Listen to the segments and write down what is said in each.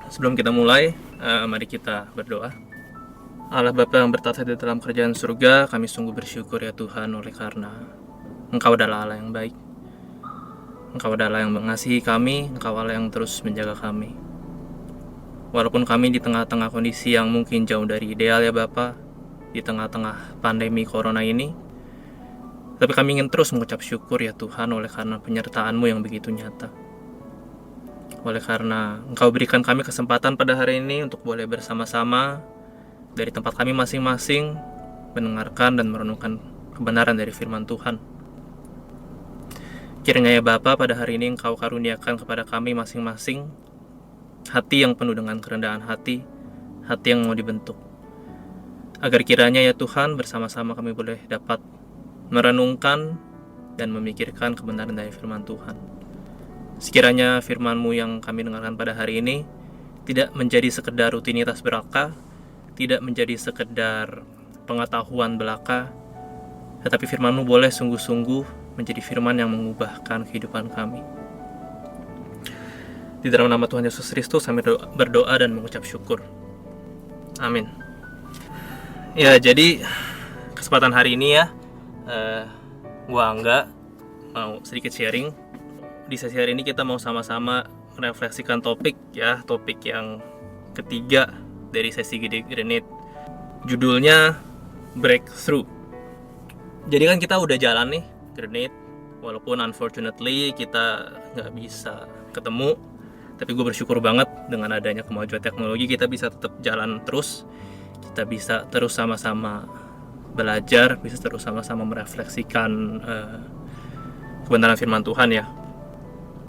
Sebelum kita mulai, mari kita berdoa. Allah Bapa yang bertata di dalam kerajaan surga, kami sungguh bersyukur ya Tuhan, oleh karena Engkau adalah Allah yang baik. Engkau adalah yang mengasihi kami, Engkau Allah yang terus menjaga kami. Walaupun kami di tengah-tengah kondisi yang mungkin jauh dari ideal ya Bapa, di tengah-tengah pandemi corona ini, tapi kami ingin terus mengucap syukur ya Tuhan, oleh karena penyertaan-Mu yang begitu nyata. Oleh karena Engkau berikan kami kesempatan pada hari ini untuk boleh bersama-sama dari tempat kami masing-masing mendengarkan dan merenungkan kebenaran dari firman Tuhan. Kiranya ya Bapa, pada hari ini Engkau karuniakan kepada kami masing-masing hati yang penuh dengan kerendahan hati yang mau dibentuk. Agar kiranya ya Tuhan, bersama-sama kami boleh dapat merenungkan dan memikirkan kebenaran dari firman Tuhan. Sekiranya firman-Mu yang kami dengarkan pada hari ini tidak menjadi sekedar rutinitas belaka, tidak menjadi sekedar pengetahuan belaka, tetapi firman-Mu boleh sungguh-sungguh menjadi firman yang mengubahkan kehidupan kami. Di dalam nama Tuhan Yesus Kristus kami berdoa dan mengucap syukur. Amin. Ya, jadi kesempatan hari ini ya, gua Angga mau sedikit sharing. Di sesi hari ini kita mau sama-sama merefleksikan topik yang ketiga dari sesi Grenade. Judulnya Breakthrough. Jadi kan kita udah jalan nih Grenade, walaupun unfortunately kita nggak bisa ketemu, tapi gue bersyukur banget dengan adanya kemajuan teknologi kita bisa tetap jalan terus, kita bisa terus sama-sama belajar, bisa terus sama-sama merefleksikan kebenaran firman Tuhan ya.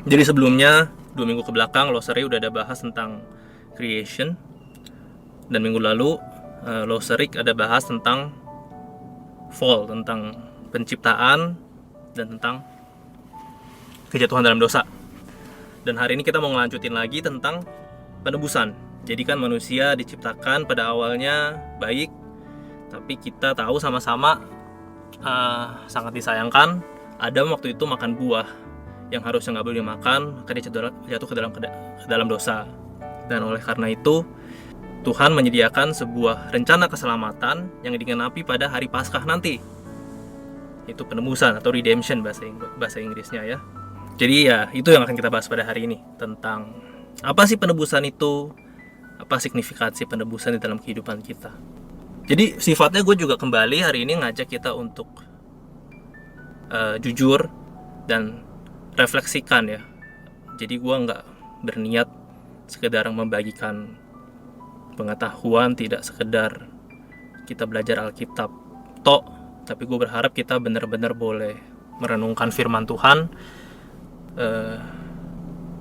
Jadi sebelumnya 2 minggu ke belakang Loseri udah ada bahas tentang creation, dan minggu lalu Loseri ada bahas tentang fall, tentang penciptaan dan tentang kejatuhan dalam dosa. Dan hari ini kita mau ngelanjutin lagi tentang penebusan. Jadi kan manusia diciptakan pada awalnya baik, tapi kita tahu sama-sama sangat disayangkan Adam waktu itu makan buah yang harusnya nggak boleh dimakan, maka dia jatuh ke dalam dosa. Dan oleh karena itu Tuhan menyediakan sebuah rencana keselamatan yang digenapi pada hari Paskah nanti. Itu penebusan atau redemption bahasa Inggrisnya ya. Jadi ya itu yang akan kita bahas pada hari ini, tentang apa sih penebusan itu, apa signifikansi penebusan di dalam kehidupan kita. Jadi sifatnya gue juga kembali hari ini ngajak kita untuk jujur dan refleksikan ya. Jadi gue nggak berniat sekedar membagikan pengetahuan, tidak sekedar kita belajar Alkitab tapi gue berharap kita benar-benar boleh merenungkan firman Tuhan.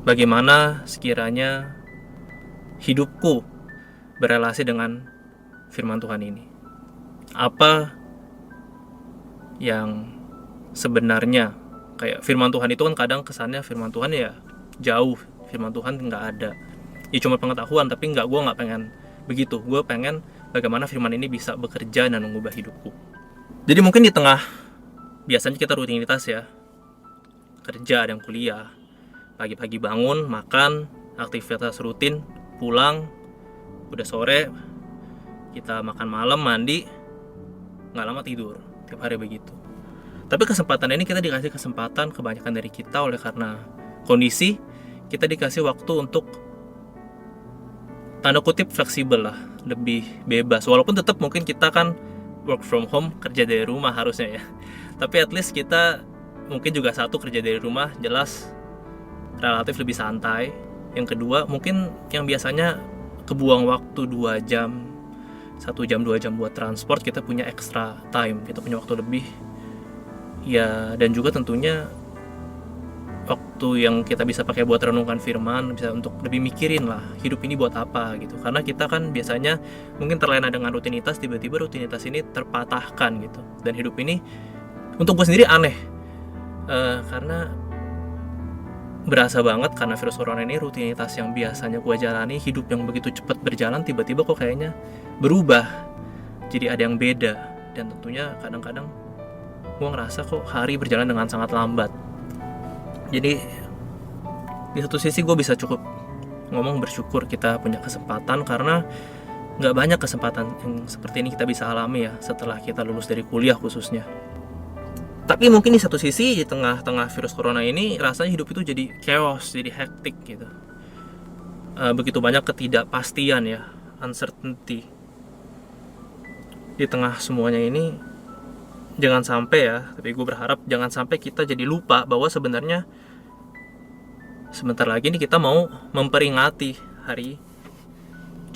Bagaimana sekiranya hidupku berelasi dengan firman Tuhan ini, apa yang sebenarnya, kayak firman Tuhan itu kan kadang kesannya firman Tuhan ya jauh, firman Tuhan nggak ada, ya cuma pengetahuan, tapi gue nggak pengen begitu. Gue pengen bagaimana firman ini bisa bekerja dan mengubah hidupku. Jadi mungkin di tengah biasanya kita rutinitas ya, kerja dan kuliah, pagi-pagi bangun, makan, aktivitas rutin, pulang, udah sore, kita makan malam, mandi, nggak lama tidur, tiap hari begitu. Tapi kesempatan ini kita dikasih kesempatan, kebanyakan dari kita oleh karena kondisi, kita dikasih waktu untuk tanda kutip fleksibel lah, lebih bebas. Walaupun tetap mungkin kita kan work from home, kerja dari rumah harusnya ya. Tapi at least kita mungkin juga satu, kerja dari rumah jelas relatif lebih santai. Yang kedua, mungkin yang biasanya kebuang waktu 2 jam, 1 jam 2 jam buat transport, kita punya extra time, kita punya waktu lebih ya. Dan juga tentunya waktu yang kita bisa pakai buat renungkan firman, bisa untuk lebih mikirin lah hidup ini buat apa gitu. Karena kita kan biasanya mungkin terlena dengan rutinitas, tiba-tiba rutinitas ini terpatahkan gitu. Dan hidup ini untuk gue sendiri aneh, karena berasa banget karena virus corona ini, rutinitas yang biasanya gue jalani, hidup yang begitu cepat berjalan, tiba-tiba kok kayaknya berubah jadi ada yang beda. Dan tentunya kadang-kadang gue ngerasa kok hari berjalan dengan sangat lambat. Jadi di satu sisi gue bisa cukup ngomong bersyukur kita punya kesempatan, karena nggak banyak kesempatan yang seperti ini kita bisa alami ya setelah kita lulus dari kuliah khususnya. Tapi mungkin di satu sisi, di tengah-tengah virus corona ini, rasanya hidup itu jadi chaos, jadi hektik gitu. Begitu banyak ketidakpastian ya, uncertainty. Di tengah semuanya ini, jangan sampai ya, tapi gue berharap jangan sampai kita jadi lupa bahwa sebenarnya sebentar lagi nih kita mau memperingati hari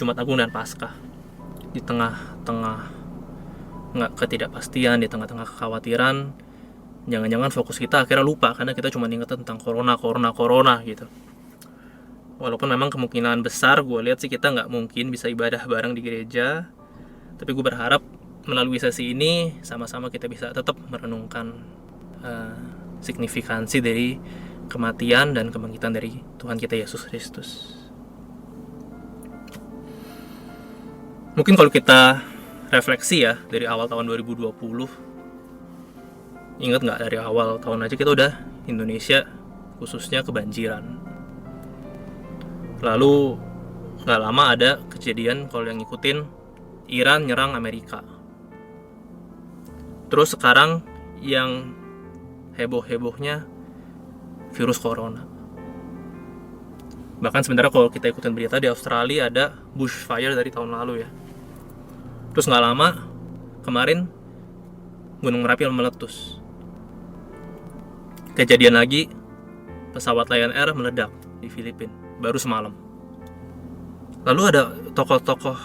Jumat Agung dan Paskah. Di tengah-tengah ketidakpastian, di tengah-tengah kekhawatiran, jangan-jangan fokus kita akhirnya lupa karena kita cuma ingat tentang corona gitu. Walaupun memang kemungkinan besar gue lihat sih kita nggak mungkin bisa ibadah bareng di gereja, tapi gue berharap melalui sesi ini sama-sama kita bisa tetap merenungkan signifikansi dari kematian dan kebangkitan dari Tuhan kita Yesus Kristus. Mungkin kalau kita refleksi ya dari awal tahun 2020, ingat nggak dari awal tahun aja kita udah Indonesia khususnya kebanjiran. Lalu nggak lama ada kejadian, kalau yang ngikutin, Iran nyerang Amerika. Terus sekarang yang heboh-hebohnya virus corona. Bahkan sebenarnya kalau kita ikutin berita di Australia ada bushfire dari tahun lalu ya. Terus nggak lama kemarin Gunung Merapi meletus. Kejadian lagi pesawat Lion Air meledak di Filipina baru semalam. Lalu ada tokoh-tokoh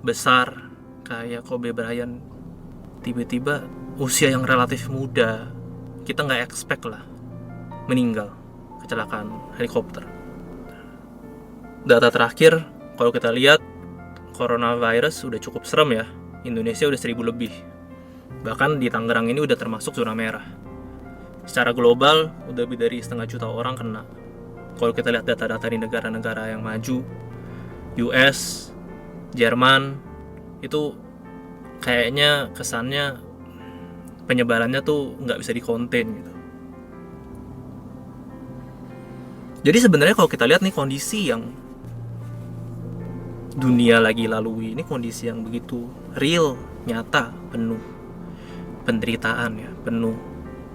besar kayak Kobe Bryant tiba-tiba usia yang relatif muda, kita nggak expect lah, meninggal kecelakaan helikopter. Data terakhir kalau kita lihat, coronavirus udah cukup serem ya. Indonesia udah 1000 lebih. Bahkan di Tangerang ini udah termasuk zona merah. Secara global udah lebih dari 500 juta orang kena. Kalau kita lihat data-data di negara-negara yang maju, US, Jerman, itu kayaknya kesannya penyebarannya tuh nggak bisa dikonten gitu. Jadi sebenarnya kalau kita lihat nih kondisi yang dunia lagi lalui, ini kondisi yang begitu real, nyata, penuh penderitaan ya, penuh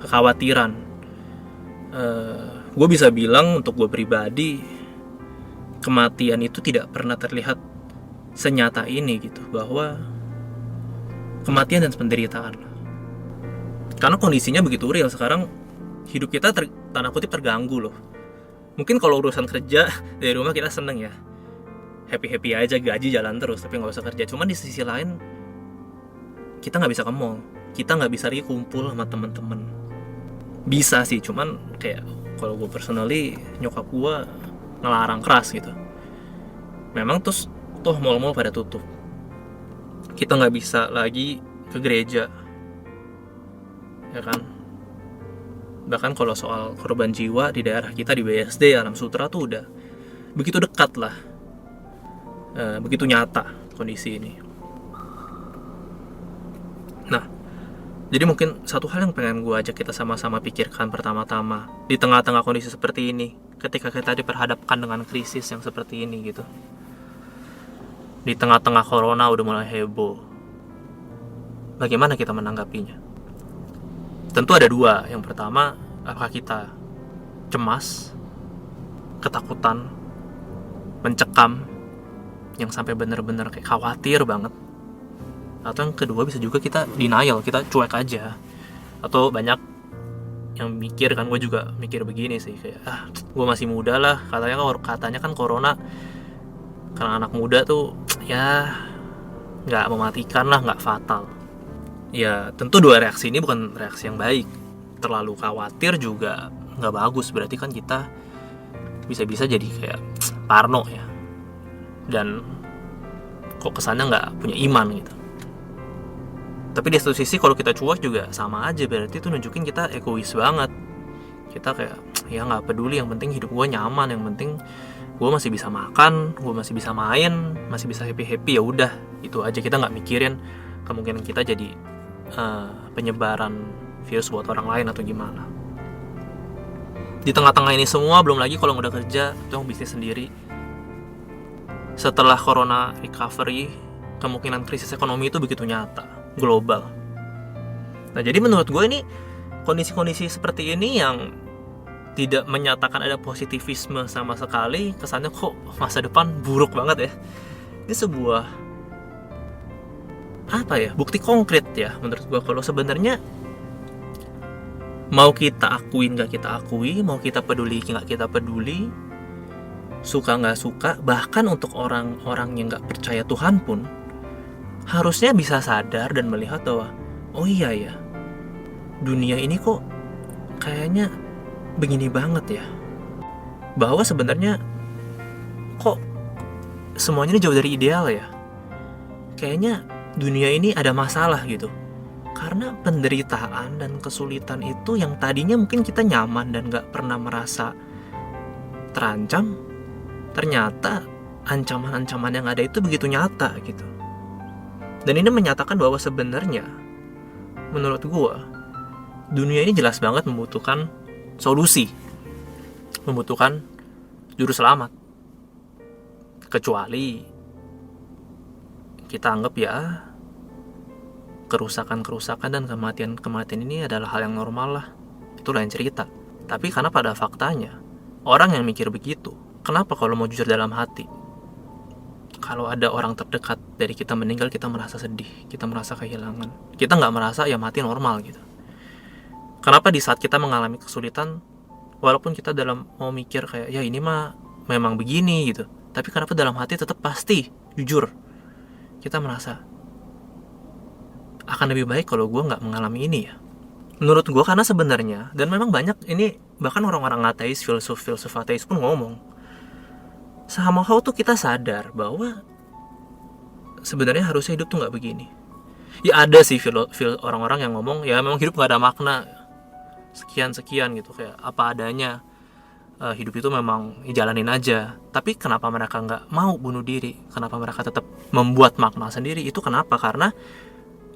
kekhawatiran. Gue bisa bilang untuk gue pribadi, kematian itu tidak pernah terlihat senyata ini gitu, bahwa kematian dan penderitaan. Karena kondisinya begitu real. Sekarang hidup kita tanda kutip terganggu loh. Mungkin kalau urusan kerja dari rumah kita seneng ya, happy aja, gaji jalan terus, tapi nggak usah kerja. Cuman di sisi lain kita nggak bisa ke mall, kita nggak bisa lagi kumpul sama teman-teman. Bisa sih, cuman kayak kalau gue personally, nyokap gue ngelarang keras gitu. Memang terus toh mall-mall pada tutup, kita nggak bisa lagi ke gereja, ya kan? Bahkan kalau soal korban jiwa di daerah kita di BSD Alam Sutra tuh udah begitu dekat lah, begitu nyata kondisi ini. Nah, jadi mungkin satu hal yang pengen gue ajak kita sama-sama pikirkan pertama-tama di tengah-tengah kondisi seperti ini, ketika kita diperhadapkan dengan krisis yang seperti ini gitu, di tengah-tengah corona udah mulai heboh, bagaimana kita menanggapinya? Tentu ada dua. Yang pertama, apakah kita cemas, ketakutan, mencekam, yang sampai benar-benar kayak khawatir banget? Atau yang kedua bisa juga kita denial, kita cuek aja. Atau banyak yang mikir, kan gue juga mikir begini sih, kayak gue masih muda lah, katanya kan corona karena anak muda tuh ya nggak mematikan lah, nggak fatal. Ya tentu dua reaksi ini bukan reaksi yang baik. Terlalu khawatir juga nggak bagus, berarti kan kita bisa-bisa jadi kayak parno ya, dan kok kesannya nggak punya iman gitu. Tapi di satu sisi kalau kita cuek juga sama aja, berarti itu nunjukin kita egois banget. Kita kayak ya nggak peduli, yang penting hidup gue nyaman, yang penting gue masih bisa makan, gue masih bisa main, masih bisa happy, ya udah itu aja. Kita nggak mikirin kemungkinan kita jadi penyebaran virus buat orang lain atau gimana. Di tengah-tengah ini semua, belum lagi kalau udah kerja, itu yang bisnis sendiri, setelah corona recovery, kemungkinan krisis ekonomi itu begitu nyata, global. Nah, jadi menurut gue ini kondisi-kondisi seperti ini yang tidak menyatakan ada positivisme sama sekali, kesannya kok masa depan buruk banget ya. Ini sebuah bukti konkret ya menurut gue kalau sebenarnya mau kita akuin gak kita akui, mau kita peduli gak kita peduli, suka gak suka, bahkan untuk orang-orang yang gak percaya Tuhan pun harusnya bisa sadar dan melihat bahwa oh iya ya, dunia ini kok kayaknya begini banget ya, bahwa sebenarnya kok semuanya ini jauh dari ideal ya, kayaknya dunia ini ada masalah gitu. Karena penderitaan dan kesulitan itu yang tadinya mungkin kita nyaman dan gak pernah merasa terancam, ternyata ancaman-ancaman yang ada itu begitu nyata gitu. Dan ini menyatakan bahwa sebenarnya menurut gua dunia ini jelas banget membutuhkan solusi, membutuhkan juru selamat. Kecuali kita anggap ya kerusakan-kerusakan dan kematian-kematian ini adalah hal yang normal lah, itu lain cerita. Tapi karena pada faktanya orang yang mikir begitu, kenapa kalau mau jujur dalam hati, kalau ada orang terdekat dari kita meninggal, kita merasa sedih, kita merasa kehilangan, kita nggak merasa ya mati normal gitu. Kenapa di saat kita mengalami kesulitan, walaupun kita dalam mau mikir kayak ya ini mah memang begini gitu, tapi kenapa dalam hati tetap pasti jujur kita merasa akan lebih baik kalau gue nggak mengalami ini ya. Menurut gue karena sebenarnya, dan memang banyak ini, bahkan orang-orang ateis, filsuf ateis pun ngomong, somehow tuh kita sadar bahwa sebenarnya harusnya hidup tuh nggak begini. Ya ada sih orang-orang yang ngomong ya memang hidup nggak ada makna, sekian gitu, kayak apa adanya, hidup itu memang jalanin aja. Tapi kenapa mereka nggak mau bunuh diri, kenapa mereka tetap membuat makna sendiri, itu kenapa? Karena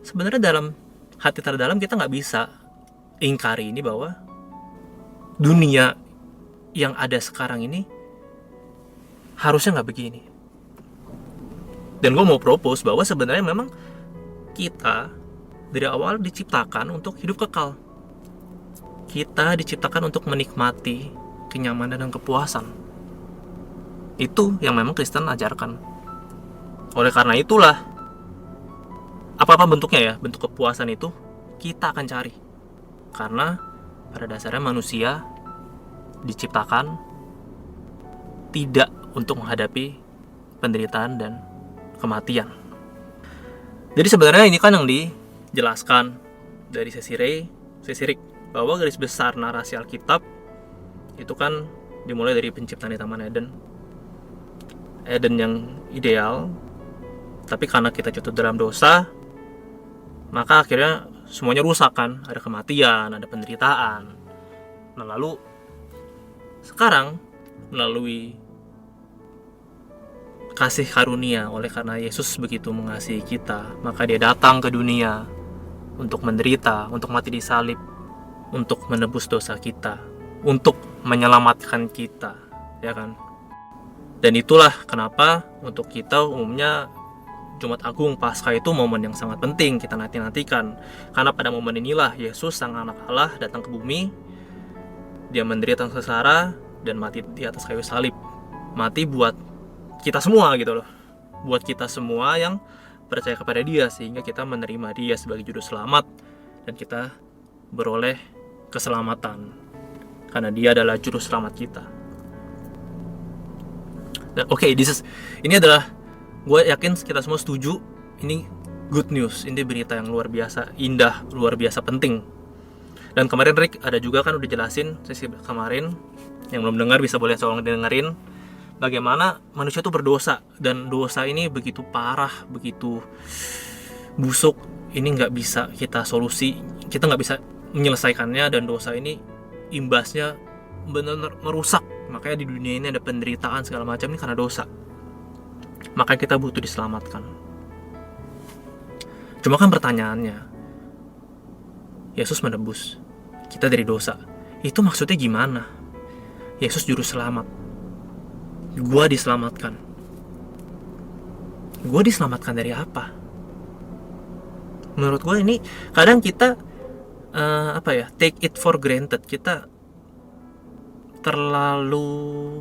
sebenarnya dalam hati terdalam kita nggak bisa ingkari ini bahwa dunia yang ada sekarang ini harusnya nggak begini. Dan gue mau propose bahwa sebenarnya memang kita dari awal diciptakan untuk hidup kekal. Kita diciptakan untuk menikmati kenyamanan dan kepuasan. Itu yang memang Kristen ajarkan. Oleh karena itulah, apa bentuknya ya, bentuk kepuasan itu kita akan cari. Karena pada dasarnya manusia diciptakan tidak untuk menghadapi penderitaan dan kematian. Jadi sebenarnya ini kan yang dijelaskan dari sesi Rick, bahwa garis besar narasi Alkitab itu kan dimulai dari penciptaan di Taman Eden yang ideal, tapi karena kita jatuh dalam dosa, maka akhirnya semuanya rusak kan, ada kematian, ada penderitaan. Nah lalu sekarang melalui kasih karunia, oleh karena Yesus begitu mengasihi kita, maka dia datang ke dunia untuk menderita, untuk mati di salib, untuk menebus dosa kita, untuk menyelamatkan kita, ya kan? Dan itulah kenapa untuk kita umumnya Jumat Agung Paskah itu momen yang sangat penting kita nanti-nantikan. Karena pada momen inilah Yesus sang anak Allah datang ke bumi. Dia menderita sengsara dan mati di atas kayu salib. Mati buat kita semua gitu loh. Buat kita semua yang percaya kepada dia, sehingga kita menerima dia sebagai juru selamat dan kita beroleh keselamatan. Karena dia adalah juru selamat kita. Dan ini adalah, gue yakin kita semua setuju, ini good news, ini berita yang luar biasa indah, luar biasa penting. Dan kemarin Rick ada juga kan udah jelasin sesi kemarin, yang belum dengar bisa boleh tolong dengerin, bagaimana manusia itu berdosa, dan dosa ini begitu parah, begitu busuk, ini nggak bisa kita solusi, kita nggak bisa menyelesaikannya, dan dosa ini imbasnya benar-benar merusak. Makanya di dunia ini ada penderitaan segala macam ini karena dosa. Maka kita butuh diselamatkan. Cuma kan pertanyaannya, Yesus menebus kita dari dosa, itu maksudnya gimana? Yesus juru selamat, gua diselamatkan. gue diselamatkan dari apa? Menurut gue ini kadang kita take it for granted. Kita terlalu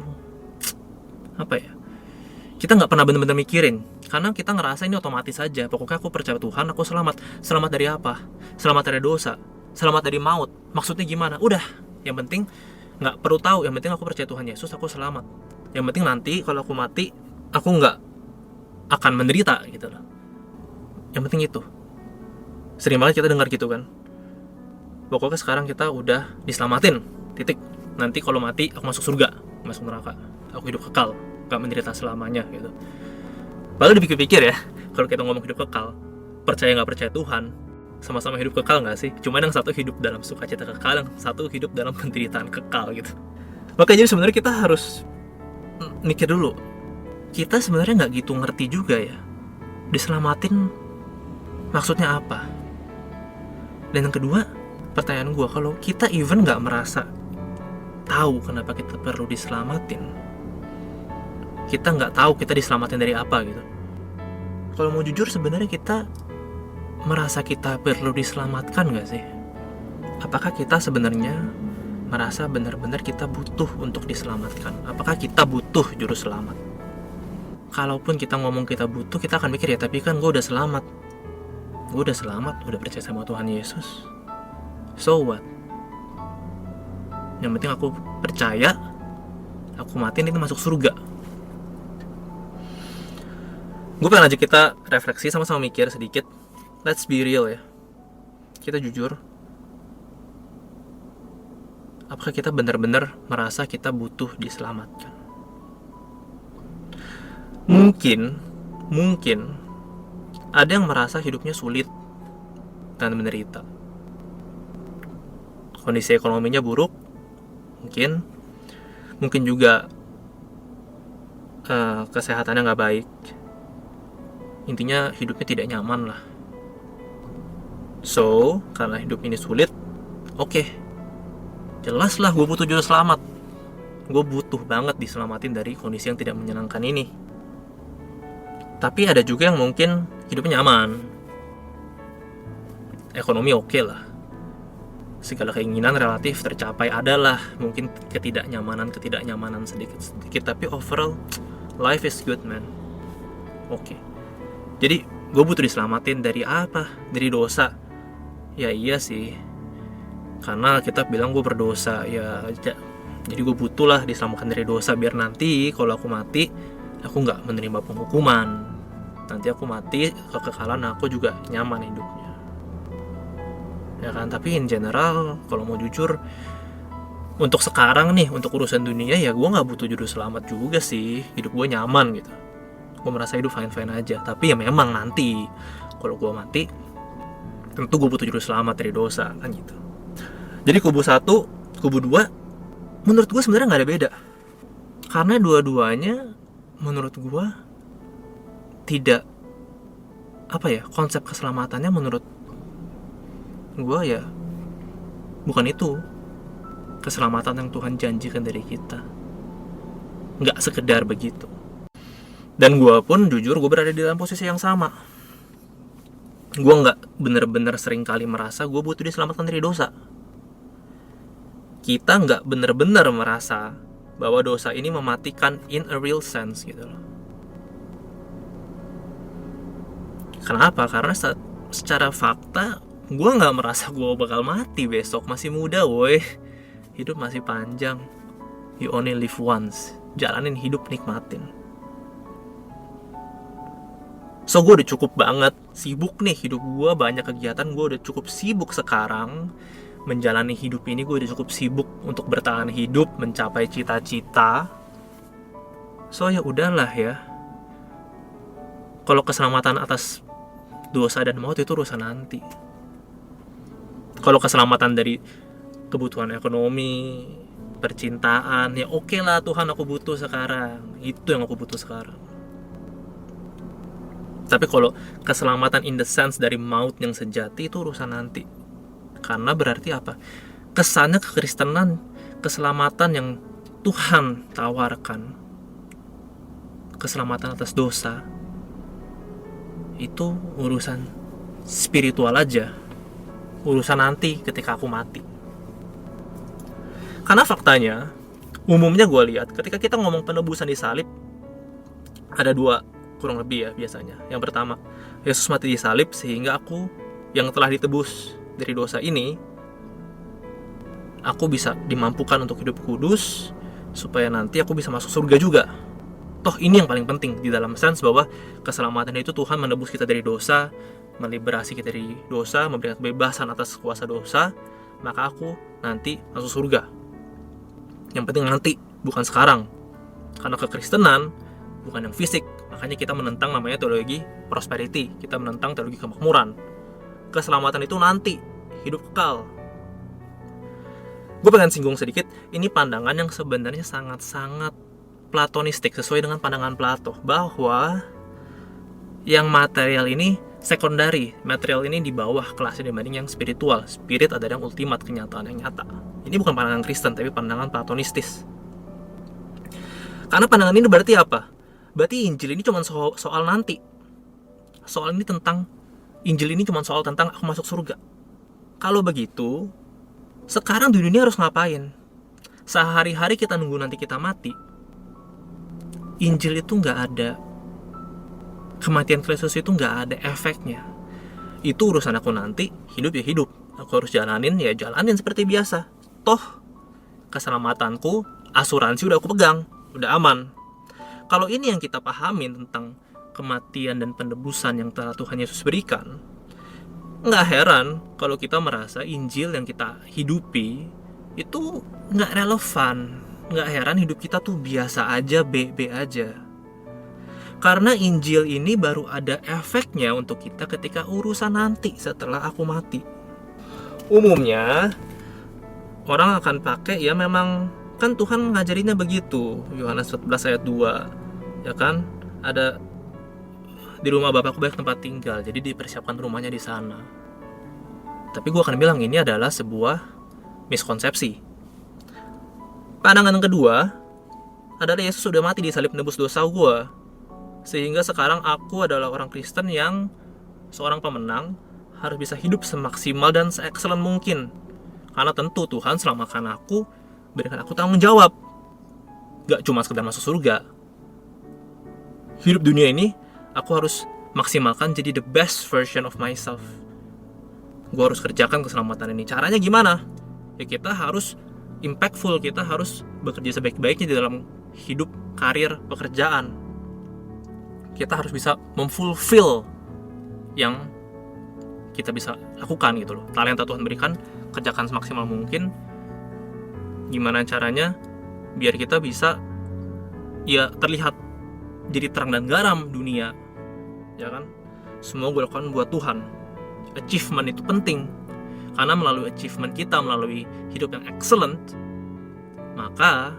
kita nggak pernah benar-benar mikirin, karena kita ngerasa ini otomatis saja. Pokoknya aku percaya Tuhan, aku selamat dari apa? Selamat dari dosa, selamat dari maut. Maksudnya gimana? Udah, yang penting nggak perlu tahu, yang penting aku percaya Tuhan Yesus, aku selamat. Yang penting nanti kalau aku mati, aku nggak akan menderita gitu loh. Yang penting itu. Sering banget kita dengar gitu kan. Pokoknya sekarang kita udah diselamatin, titik. Nanti kalau mati aku masuk surga, masuk neraka, aku hidup kekal, gak menderita selamanya gitu. Padahal dipikir-pikir ya, kalau kita ngomong hidup kekal, percaya gak percaya Tuhan, sama-sama hidup kekal gak sih? Cuma yang satu hidup dalam sukacita kekal, yang satu hidup dalam penderitaan kekal gitu. Makanya jadi sebenarnya kita harus mikir dulu, kita sebenarnya gak gitu ngerti juga ya, diselamatin maksudnya apa. Dan yang kedua, pertanyaan gue, kalau kita even gak merasa tahu kenapa kita perlu diselamatin, kita nggak tahu kita diselamatin dari apa gitu. Kalau mau jujur, sebenarnya kita merasa kita perlu diselamatkan nggak sih? Apakah kita sebenarnya merasa benar-benar kita butuh untuk diselamatkan? Apakah kita butuh juru selamat? Kalaupun kita ngomong kita butuh, kita akan mikir ya, tapi kan gue udah selamat, udah percaya sama Tuhan Yesus. So what? Yang penting aku percaya, aku mati itu masuk surga. Gue pengen ajak kita refleksi, sama-sama mikir sedikit. Let's be real ya. Kita jujur. Apakah kita benar-benar merasa kita butuh diselamatkan? Mungkin ada yang merasa hidupnya sulit dan menderita. Kondisi ekonominya buruk, mungkin juga kesehatannya nggak baik. Intinya hidupnya tidak nyaman lah. So, karena hidup ini sulit, oke, jelas lah gue butuh juru selamat. Gue butuh banget diselamatin dari kondisi yang tidak menyenangkan ini. Tapi ada juga yang mungkin hidupnya nyaman, ekonomi oke lah, segala keinginan relatif tercapai, adalah mungkin ketidaknyamanan sedikit, tapi overall life is good man. Oke. Jadi gue butuh diselamatin dari apa? Dari dosa. Ya iya sih, karena kita bilang gue berdosa ya, jadi gue butuh lah diselamatkan dari dosa, biar nanti kalau aku mati, aku nggak menerima penghukuman. Nanti aku mati kekekalan, aku juga nyaman hidupnya, ya kan. Tapi in general, kalau mau jujur, untuk sekarang nih, untuk urusan dunia ya gue nggak butuh juru selamat juga sih. Hidup gue nyaman gitu, gue merasa hidup fine aja. Tapi ya memang nanti kalau gue mati, tentu gue butuh juru selamat dari dosa kan gitu. Jadi kubu 1, kubu 2, menurut gue sebenarnya nggak ada beda, karena dua-duanya menurut gue tidak konsep keselamatannya menurut gue ya bukan itu keselamatan yang Tuhan janjikan dari kita. Nggak sekedar begitu. Dan gue pun jujur, gue berada di dalam posisi yang sama. Gue nggak bener-bener sering kali merasa gue butuh diselamatkan dari dosa. Kita nggak bener-bener merasa bahwa dosa ini mematikan in a real sense gitu loh. Kenapa? Karena secara fakta gue nggak merasa gue bakal mati besok. Masih muda woy, hidup masih panjang. You only live once. Jalanin hidup, nikmatin. So gue udah cukup banget sibuk nih hidup gue, banyak kegiatan. Gue udah cukup sibuk sekarang menjalani hidup ini. Gue udah cukup sibuk untuk bertahan hidup, mencapai cita-cita. So ya udahlah ya, kalau keselamatan atas dosa dan maut itu urusan nanti. Kalau keselamatan dari kebutuhan ekonomi, percintaan, ya oke lah, Tuhan aku butuh sekarang, itu yang aku butuh sekarang. Tapi kalau keselamatan in the sense dari maut yang sejati, itu urusan nanti. Karena berarti apa? Kesannya kekristenan, keselamatan yang Tuhan tawarkan, keselamatan atas dosa, itu urusan spiritual aja, urusan nanti ketika aku mati. Karena faktanya, umumnya gue lihat ketika kita ngomong penebusan di salib, ada dua kurang lebih ya biasanya. Yang pertama, Yesus mati di salib sehingga aku yang telah ditebus dari dosa ini, aku bisa dimampukan untuk hidup kudus, supaya nanti aku bisa masuk surga juga. Toh ini yang paling penting di dalam sense bahwa keselamatan itu Tuhan menebus kita dari dosa, meliberasi kita dari dosa, memberikan kebebasan atas kuasa dosa, maka aku nanti masuk surga. Yang penting nanti, bukan sekarang. Karena kekristenan bukan yang fisik, makanya kita menentang namanya teologi prosperity, kita menentang teologi kemakmuran. Keselamatan itu nanti, hidup kekal. Gue pengen singgung sedikit, ini pandangan yang sebenarnya sangat-sangat platonistik, sesuai dengan pandangan Plato, bahwa yang material ini sekondari, material ini di bawah kelasnya dibanding yang spiritual. Spirit adalah yang ultimat, kenyataan yang nyata. Ini bukan pandangan Kristen, tapi pandangan platonistis. Karena pandangan ini berarti apa? Berarti Injil ini cuma soal nanti. Injil ini cuma soal tentang aku masuk surga. Kalau begitu, sekarang di dunia harus ngapain? Sehari-hari kita nunggu nanti kita mati. Injil itu nggak ada, kematian Kristus itu nggak ada efeknya. Itu urusan aku nanti, hidup ya hidup. Aku harus jalanin ya jalanin seperti biasa. Toh, keselamatanku, asuransi udah aku pegang, udah aman. Kalau ini yang kita pahamin tentang kematian dan penebusan yang telah Tuhan Yesus berikan, nggak heran kalau kita merasa Injil yang kita hidupi itu nggak relevan. Nggak heran hidup kita tuh biasa aja, be aja. Karena Injil ini baru ada efeknya untuk kita ketika urusan nanti setelah aku mati. Umumnya orang akan pakai ya memang kan Tuhan ngajarinya begitu. Yohanes 14 ayat 2, ya kan? Ada di rumah Bapakku banyak tempat tinggal, jadi dipersiapkan rumahnya di sana. Tapi gue akan bilang ini adalah sebuah miskonsepsi. Pandangan yang kedua adalah Yesus sudah mati di salib menebus dosa gue, sehingga sekarang aku adalah orang Kristen yang seorang pemenang, harus bisa hidup semaksimal dan se-excellent mungkin. Karena tentu Tuhan selamatkan aku, berikan aku tanggung jawab. Gak cuma sekedar masuk surga. Hidup dunia ini aku harus maksimalkan jadi the best version of myself. Gue harus kerjakan keselamatan ini. Caranya gimana? Ya kita harus impactful, kita harus bekerja sebaik-baiknya di dalam hidup, karir, pekerjaan. Kita harus bisa memfulfill yang kita bisa lakukan gitu loh. Talenta Tuhan berikan, kerjakan semaksimal mungkin. Gimana caranya biar kita bisa ya terlihat jadi terang dan garam dunia, ya kan? Semua gue lakukan buat Tuhan. Achievement itu penting. Karena melalui achievement kita, melalui hidup yang excellent, maka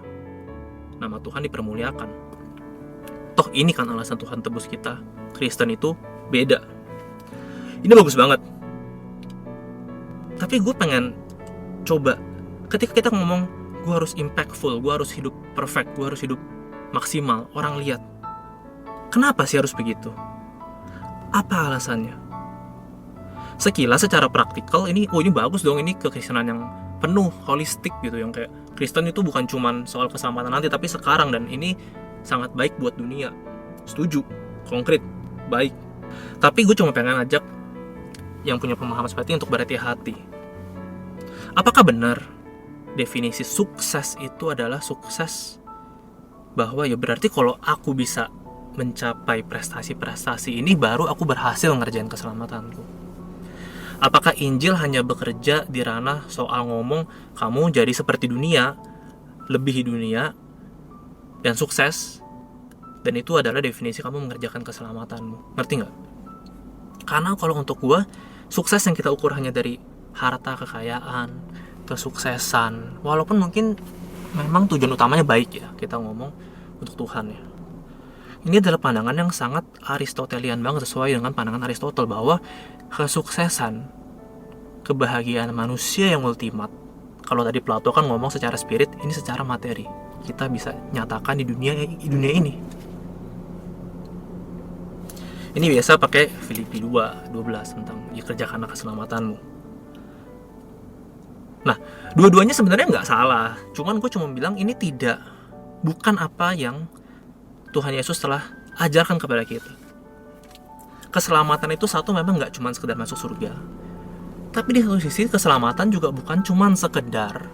nama Tuhan dipermuliakan. Toh ini kan alasan Tuhan tebus kita. Kristen itu beda. Ini bagus banget. Tapi gue pengen coba, ketika kita ngomong gue harus impactful, gue harus hidup perfect, gue harus hidup maksimal, orang lihat. Kenapa sih harus begitu? Apa alasannya? Sekilas secara praktikal ini bagus dong, ini kekristenan yang penuh holistik gitu, yang kayak Kristen itu bukan cuman soal keselamatan nanti tapi sekarang, dan ini sangat baik buat dunia. Setuju, konkret, baik. Tapi gue cuma pengen ngajak yang punya pemahaman seperti ini untuk berhati-hati. Apakah benar definisi sukses itu adalah sukses bahwa ya berarti kalau aku bisa mencapai prestasi-prestasi ini baru aku berhasil ngerjain keselamatanku? Apakah Injil hanya bekerja di ranah soal ngomong kamu jadi seperti dunia, lebih dunia, dan sukses, dan itu adalah definisi kamu mengerjakan keselamatanmu? Ngerti nggak? Karena kalau untuk gue, sukses yang kita ukur hanya dari harta, kekayaan, kesuksesan, walaupun mungkin memang tujuan utamanya baik ya, kita ngomong untuk Tuhan ya. Ini adalah pandangan yang sangat Aristotelian banget, sesuai dengan pandangan Aristotle bahwa kesuksesan, kebahagiaan manusia yang ultimat. Kalau tadi Plato kan ngomong secara spirit, ini secara materi. Kita bisa nyatakan di dunia ini. Ini biasa pakai Filipi 2:12 tentang ya kerjakanlah keselamatanmu. Nah, dua-duanya sebenarnya nggak salah. Cuman gue cuma bilang ini bukan apa yang Tuhan Yesus telah ajarkan kepada kita. Keselamatan itu satu memang nggak cuma sekedar masuk surga. Tapi di satu sisi keselamatan juga bukan cuma sekedar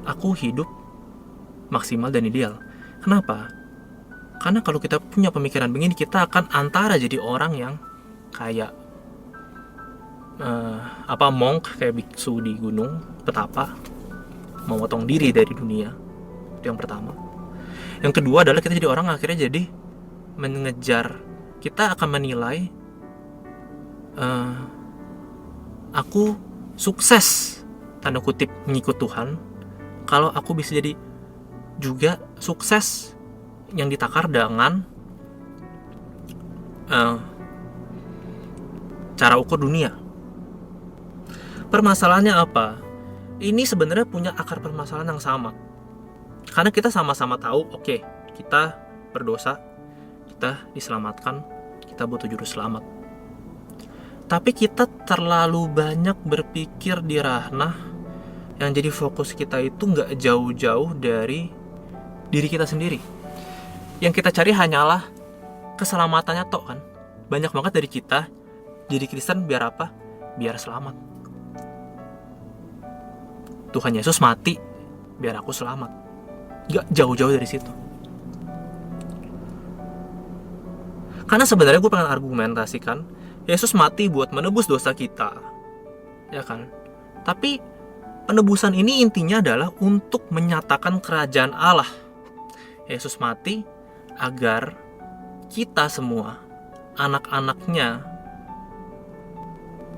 aku hidup maksimal dan ideal. Kenapa? Karena kalau kita punya pemikiran begini, kita akan antara jadi orang yang kayak monk, kayak biksu di gunung petapa, memotong diri dari dunia. Itu yang pertama. Yang kedua adalah kita jadi orang akhirnya jadi mengejar, kita akan menilai aku sukses tanda kutip mengikut Tuhan kalau aku bisa jadi juga sukses yang ditakar dengan cara ukur dunia. Permasalahannya apa? Ini sebenarnya punya akar permasalahan yang sama. Karena kita sama-sama tahu, oke, kita berdosa, kita diselamatkan, kita butuh juru selamat. Tapi kita terlalu banyak berpikir di ranah yang jadi fokus kita itu nggak jauh-jauh dari diri kita sendiri. Yang kita cari hanyalah keselamatannya tok kan. Banyak banget dari kita jadi Kristen biar apa? Biar selamat. Tuhan Yesus mati biar aku selamat. Gak jauh-jauh dari situ. Karena sebenarnya gue pengen argumentasikan Yesus mati buat menebus dosa kita, ya kan? Tapi penebusan ini intinya adalah untuk menyatakan kerajaan Allah. Yesus mati agar kita semua, anak-anaknya,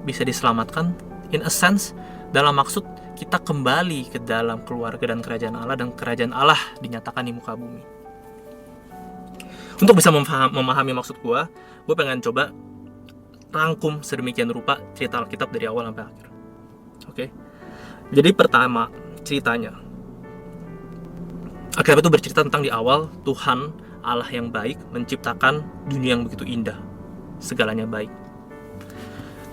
bisa diselamatkan, in a sense, dalam maksud kita kembali ke dalam keluarga dan kerajaan Allah, dan kerajaan Allah dinyatakan di muka bumi. Untuk bisa memahami maksud gue pengen coba rangkum sedemikian rupa cerita Alkitab dari awal sampai akhir. Oke. Jadi pertama ceritanya, Alkitab itu bercerita tentang di awal Tuhan Allah yang baik menciptakan dunia yang begitu indah, segalanya baik,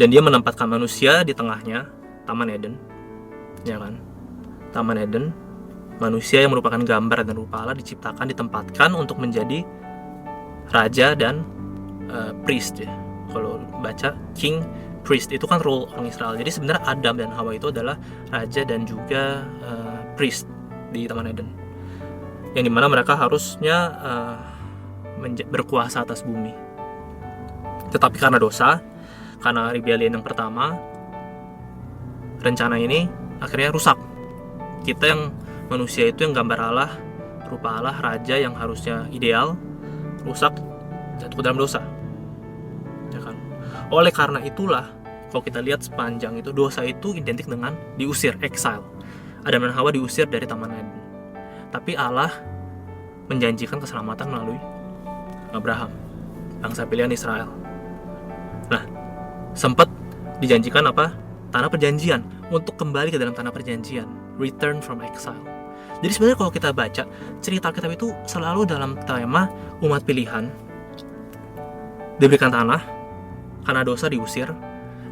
dan Dia menempatkan manusia di tengahnya, Taman Eden, ya kan? Taman Eden, manusia yang merupakan gambar dan rupa Allah diciptakan, ditempatkan untuk menjadi raja dan priest, ya. Kalau baca king, priest itu kan role orang Israel. Jadi sebenarnya Adam dan Hawa itu adalah raja dan juga priest di Taman Eden, yang dimana mereka harusnya berkuasa atas bumi. Tetapi karena dosa, karena rebellion yang pertama, rencana ini akhirnya rusak. Kita yang manusia itu yang gambar Allah, rupa Allah, raja yang harusnya ideal, rusak, jatuh ke dalam dosa, ya kan? Oleh karena itulah, kalau kita lihat sepanjang itu, dosa itu identik dengan diusir, exile. Adam dan Hawa diusir dari Taman Eden. Tapi Allah menjanjikan keselamatan melalui Abraham, bangsa pilihan Israel. Nah, sempat dijanjikan apa? Tanah perjanjian, untuk kembali ke dalam tanah perjanjian, return from exile. Jadi sebenarnya kalau kita baca cerita Alkitab itu selalu dalam tema umat pilihan diberikan tanah karena dosa, diusir,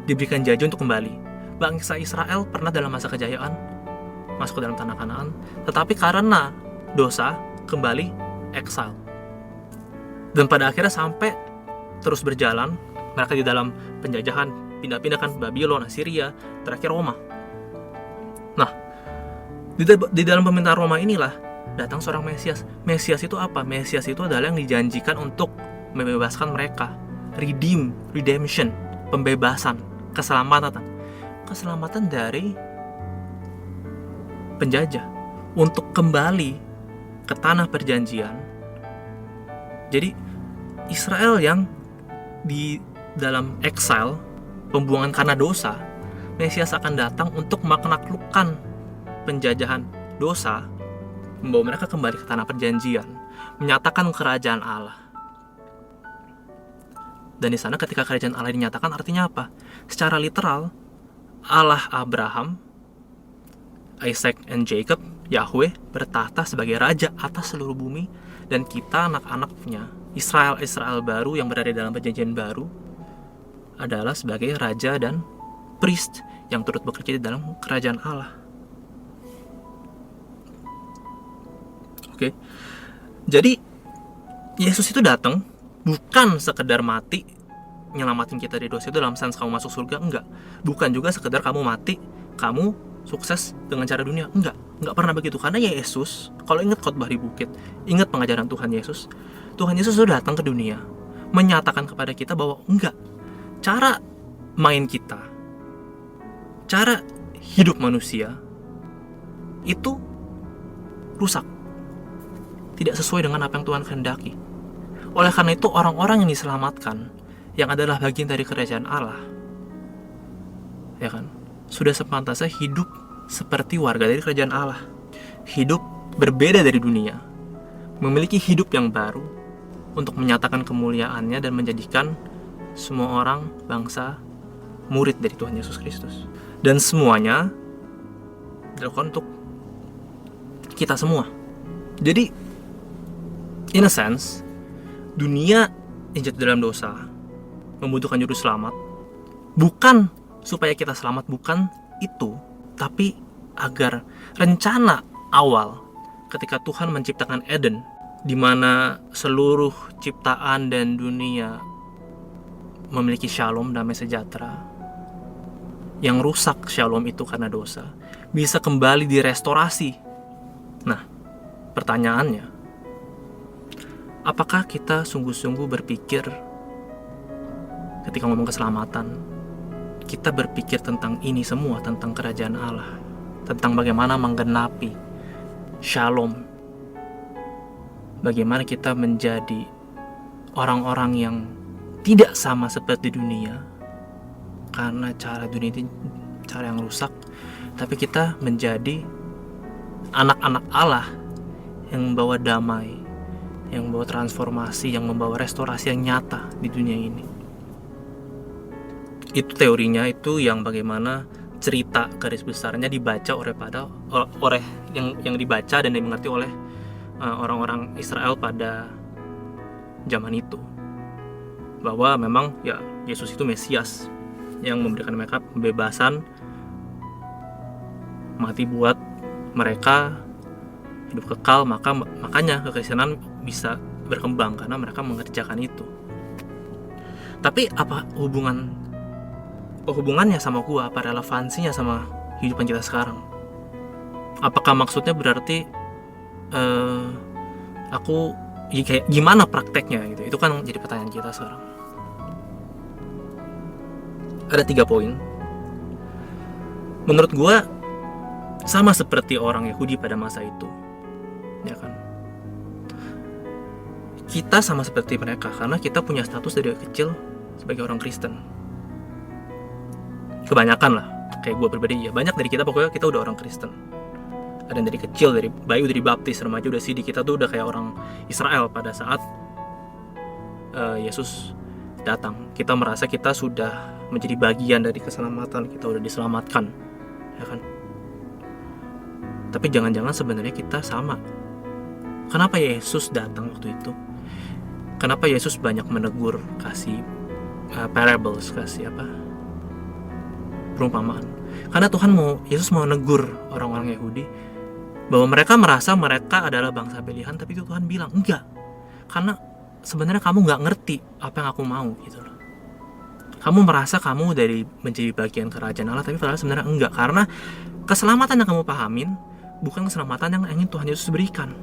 diberikan janji untuk kembali. Bangsa Israel pernah dalam masa kejayaan masuk ke dalam tanah Kanaan, tetapi karena dosa kembali exile. Dan pada akhirnya sampai terus berjalan, mereka di dalam penjajahan, pindah-pindah kan, Babylon, Assyria, terakhir Roma. Nah, di dalam pemerintahan Roma inilah datang seorang Mesias. Mesias itu apa? Mesias itu adalah yang dijanjikan untuk membebaskan mereka. Redemption, pembebasan, keselamatan dari penjajah, untuk kembali ke tanah perjanjian. Jadi Israel yang di dalam exile, pembuangan karena dosa, Mesias akan datang untuk menaklukkan penjajahan dosa, membawa mereka kembali ke tanah perjanjian, menyatakan kerajaan Allah. Dan di sana ketika kerajaan Allah dinyatakan, artinya apa? Secara literal, Allah Abraham, Isaac and Jacob, Yahweh, bertahta sebagai raja atas seluruh bumi, Dan kita anak-anaknya, Israel baru yang berada dalam perjanjian baru, adalah sebagai raja dan priest yang turut bekerja di dalam kerajaan Allah. Oke. Jadi Yesus itu datang bukan sekedar mati nyelamatin kita dari dosa itu dalam sense kamu masuk surga, enggak. Bukan juga sekedar kamu mati, kamu sukses dengan cara dunia, enggak pernah begitu. Karena Yesus, kalau ingat khotbah di bukit, ingat pengajaran Tuhan Yesus sudah datang ke dunia menyatakan kepada kita bahwa enggak, cara main kita, cara hidup manusia itu rusak, tidak sesuai dengan apa yang Tuhan kehendaki. Oleh karena itu orang-orang yang diselamatkan, yang adalah bagian dari kerajaan Allah, ya kan, sudah sepantasnya hidup seperti warga dari kerajaan Allah, hidup berbeda dari dunia, memiliki hidup yang baru untuk menyatakan kemuliaannya dan menjadikan semua orang bangsa murid dari Tuhan Yesus Kristus. Dan semuanya dilakukan untuk kita semua. Jadi in a sense, dunia yang jatuh dalam dosa membutuhkan juru selamat, bukan supaya kita selamat, bukan itu, tapi agar rencana awal ketika Tuhan menciptakan Eden, di mana seluruh ciptaan dan dunia memiliki shalom, damai sejahtera, yang rusak shalom itu karena dosa, bisa kembali direstorasi. Nah, pertanyaannya, apakah kita sungguh-sungguh berpikir ketika ngomong keselamatan, kita berpikir tentang ini semua, tentang kerajaan Allah, tentang bagaimana menggenapi shalom, bagaimana kita menjadi orang-orang yang tidak sama seperti dunia, karena cara dunia itu cara yang rusak, tapi kita menjadi anak-anak Allah yang membawa damai, yang membawa transformasi, yang membawa restorasi yang nyata di dunia ini. Itu teorinya, itu yang bagaimana cerita garis besarnya dibaca oleh yang dibaca dan dimengerti oleh orang-orang Israel pada zaman itu, bahwa memang ya Yesus itu Mesias yang memberikan mereka pembebasan, mati buat mereka, hidup kekal. Makanya kekristenan bisa berkembang karena mereka mengerjakan itu. Tapi apa hubungannya sama gua, apa relevansinya sama kehidupan kita sekarang? Apakah maksudnya berarti aku kayak gimana prakteknya gitu? Itu kan jadi pertanyaan kita sekarang. Ada 3 poin. Menurut gua sama seperti orang Yahudi pada masa itu, ya kan? Kita sama seperti mereka karena kita punya status dari kecil sebagai orang Kristen. Kebanyakan lah, kayak gue pribadi ya, banyak dari kita pokoknya kita udah orang Kristen. Ada yang dari kecil, dari bayi udah dibaptis, remaja udah sidi, kita tuh udah kayak orang Israel pada saat Yesus datang. Kita merasa kita sudah menjadi bagian dari keselamatan, kita udah diselamatkan, ya kan? Tapi jangan-jangan sebenarnya kita sama. Kenapa Yesus datang waktu itu? Kenapa Yesus banyak menegur, kasih parables, kasih perumpamaan? Karena Yesus mau negur orang-orang Yahudi bahwa mereka merasa mereka adalah bangsa pilihan, tapi itu Tuhan bilang enggak, karena sebenarnya kamu nggak ngerti apa yang aku mau gitu loh. Kamu merasa kamu dari menjadi bagian kerajaan Allah, tapi padahal sebenarnya enggak, karena keselamatan yang kamu pahamin bukan keselamatan yang ingin Tuhan Yesus berikan.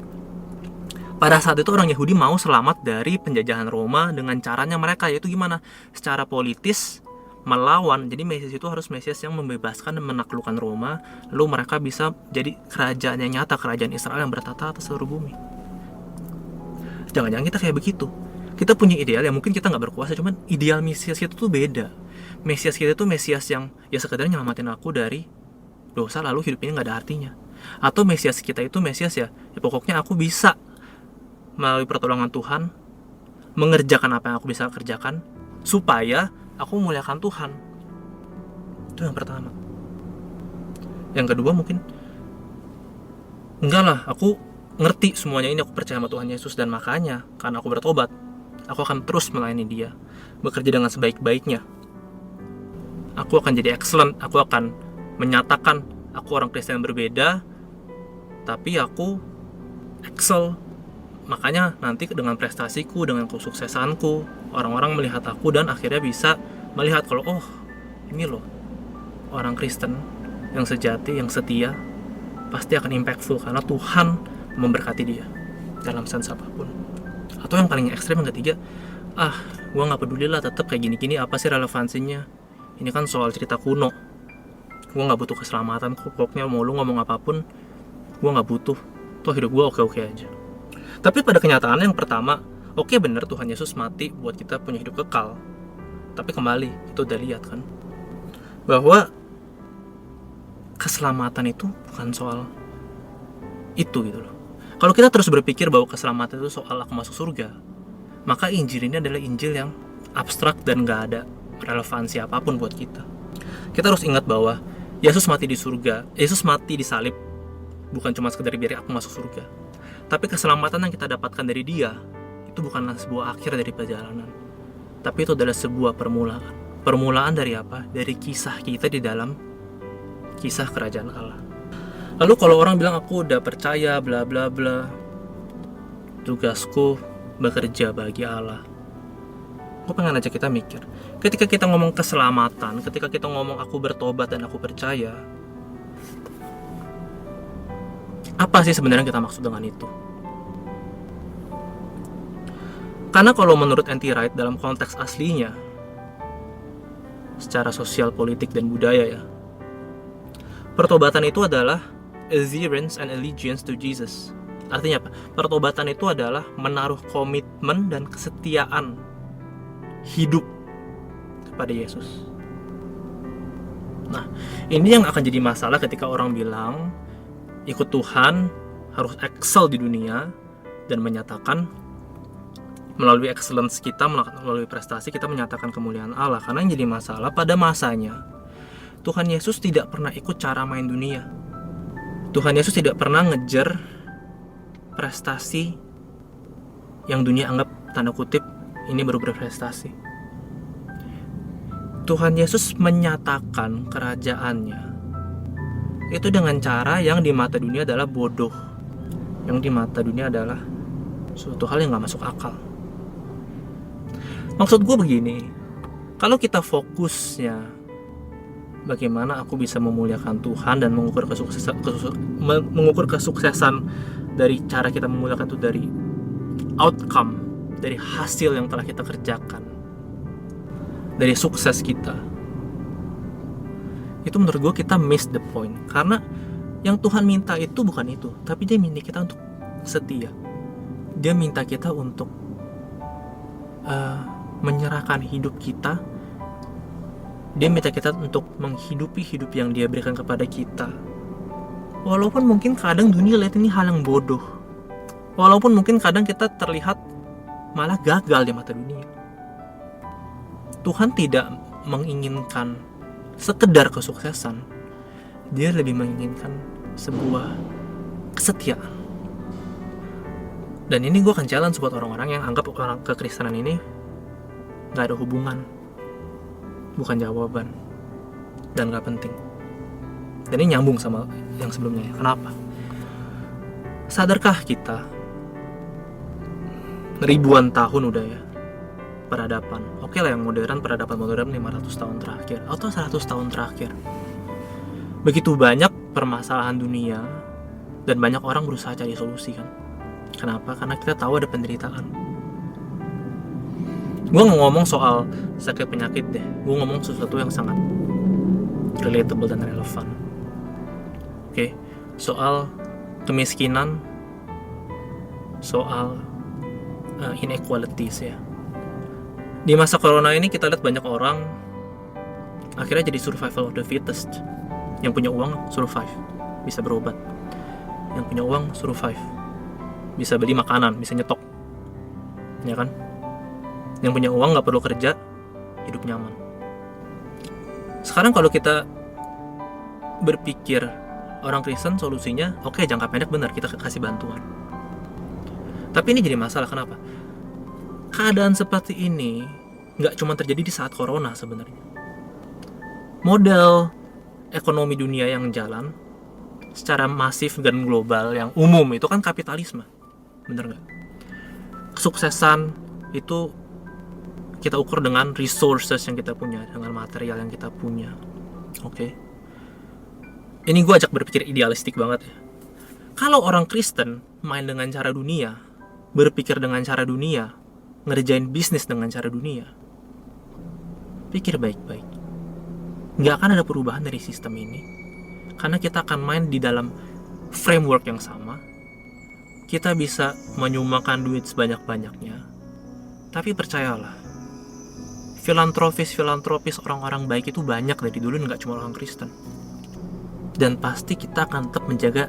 Pada saat itu orang Yahudi mau selamat dari penjajahan Roma dengan caranya mereka, yaitu gimana? Secara politis melawan. Jadi Mesias itu harus Mesias yang membebaskan dan menaklukkan Roma, lalu mereka bisa jadi kerajaan yang nyata, kerajaan Israel yang bertata atas seluruh bumi. Jangan-jangan kita kayak begitu. Kita punya ideal yang mungkin kita nggak berkuasa, cuman ideal Mesias itu tuh beda. Mesias kita itu Mesias yang ya sekedar nyelamatin aku dari dosa, lalu hidup ini nggak ada artinya. Atau Mesias kita itu Mesias ya pokoknya aku bisa melalui pertolongan Tuhan mengerjakan apa yang aku bisa kerjakan supaya aku memuliakan Tuhan. Itu yang pertama. Yang kedua mungkin enggak lah, aku ngerti semuanya ini, aku percaya sama Tuhan Yesus, dan makanya karena aku bertobat, aku akan terus melayani dia, bekerja dengan sebaik-baiknya. Aku akan jadi excellent, aku akan menyatakan aku orang Kristen yang berbeda, tapi aku excel. Makanya nanti dengan prestasiku, dengan kesuksesanku, orang-orang melihat aku dan akhirnya bisa melihat kalau oh, ini loh orang Kristen yang sejati, yang setia, pasti akan impactful karena Tuhan memberkati dia dalam sense apapun. Atau yang paling ekstrem yang ketiga, gue nggak peduli lah, tetap kayak gini-gini, apa sih relevansinya? Ini kan soal cerita kuno, gue nggak butuh keselamatan, pokoknya mau lu ngomong apapun, gue nggak butuh, toh hidup gue oke-oke aja. Tapi pada kenyataannya yang pertama, oke, bener Tuhan Yesus mati buat kita punya hidup kekal. Tapi kembali, itu udah lihat kan, bahwa keselamatan itu bukan soal itu gitu loh. Kalau kita terus berpikir bahwa keselamatan itu soal aku masuk surga, maka Injil ini adalah Injil yang abstrak dan gak ada relevansi apapun buat kita. Kita harus ingat bahwa Yesus mati di surga, Yesus mati di salib, bukan cuma sekedar biar aku masuk surga. Tapi keselamatan yang kita dapatkan dari dia, itu bukanlah sebuah akhir dari perjalanan, tapi itu adalah sebuah permulaan. Permulaan dari apa? Dari kisah kita di dalam kisah kerajaan Allah. Lalu kalau orang bilang aku udah percaya bla bla bla, tugasku bekerja bagi Allah, gue pengen aja kita mikir, ketika kita ngomong keselamatan, ketika kita ngomong aku bertobat dan aku percaya, apa sih sebenarnya kita maksud dengan itu? Karena kalau menurut N.T. Wright dalam konteks aslinya, secara sosial, politik, dan budaya ya, pertobatan itu adalah adherence and allegiance to Jesus. Artinya apa? Pertobatan itu adalah menaruh komitmen dan kesetiaan hidup kepada Yesus. Nah, ini yang akan jadi masalah ketika orang bilang ikut Tuhan harus excel di dunia dan menyatakan melalui excellence kita, melalui prestasi kita menyatakan kemuliaan Allah. Karena yang jadi masalah pada masanya Tuhan Yesus tidak pernah ikut cara main dunia. Tuhan Yesus tidak pernah ngejar prestasi yang dunia anggap tanda kutip ini baru berprestasi. Tuhan Yesus menyatakan kerajaannya itu dengan cara yang di mata dunia adalah bodoh, yang di mata dunia adalah suatu hal yang gak masuk akal. Maksud gue begini, kalau kita fokusnya bagaimana aku bisa memuliakan Tuhan dan mengukur kesuksesan dari cara kita memuliakan itu dari outcome, dari hasil yang telah kita kerjakan, dari sukses kita, itu menurut gue kita miss the point. Karena yang Tuhan minta itu bukan itu, tapi dia minta kita untuk setia. Dia minta kita untuk menyerahkan hidup kita. Dia minta kita untuk menghidupi hidup yang dia berikan kepada kita, walaupun mungkin kadang dunia lihat ini hal yang bodoh, walaupun mungkin kadang kita terlihat malah gagal di mata dunia. Tuhan tidak menginginkan sekedar kesuksesan, dia lebih menginginkan sebuah kesetiaan. Dan ini gue akan challenge buat orang-orang yang anggap orang kekristenan ini gak ada hubungan, bukan jawaban, dan gak penting. Dan ini nyambung sama yang sebelumnya ya. Kenapa? Sadarkah kita ribuan tahun udah ya peradaban, oke lah yang modern, peradaban modern 500 tahun terakhir atau 100 tahun terakhir, begitu banyak permasalahan dunia dan banyak orang berusaha cari solusi kan. Kenapa? Karena kita tahu ada penderitaan. Gue nggak ngomong soal sakit penyakit deh, gue ngomong sesuatu yang sangat relatable dan relevan. Oke, soal kemiskinan, soal inequalities ya. Di masa corona ini kita lihat banyak orang akhirnya jadi survival of the fittest. Yang punya uang survive, bisa berobat. Yang punya uang survive, bisa beli makanan, bisa nyetok, ya kan? Yang punya uang nggak perlu kerja, hidup nyaman. Sekarang kalau kita berpikir orang Kristen solusinya, oke, jangka pendek benar kita kasih bantuan. Tapi ini jadi masalah, kenapa? Keadaan seperti ini nggak cuma terjadi di saat corona sebenarnya. Model ekonomi dunia yang jalan secara masif dan global yang umum itu kan kapitalisme, bener nggak? Kesuksesan itu kita ukur dengan resources yang kita punya, dengan material yang kita punya. Oke. Ini gue ajak berpikir idealistik banget ya. Kalau orang Kristen main dengan cara dunia, berpikir dengan cara dunia, ngerjain bisnis dengan cara dunia, pikir baik-baik. Nggak akan ada perubahan dari sistem ini. Karena kita akan main di dalam framework yang sama. Kita bisa menyumbangkan duit sebanyak-banyaknya. Tapi percayalah, filantropis orang-orang baik itu banyak dari dulu, nggak cuma orang Kristen. Dan pasti kita akan tetap menjaga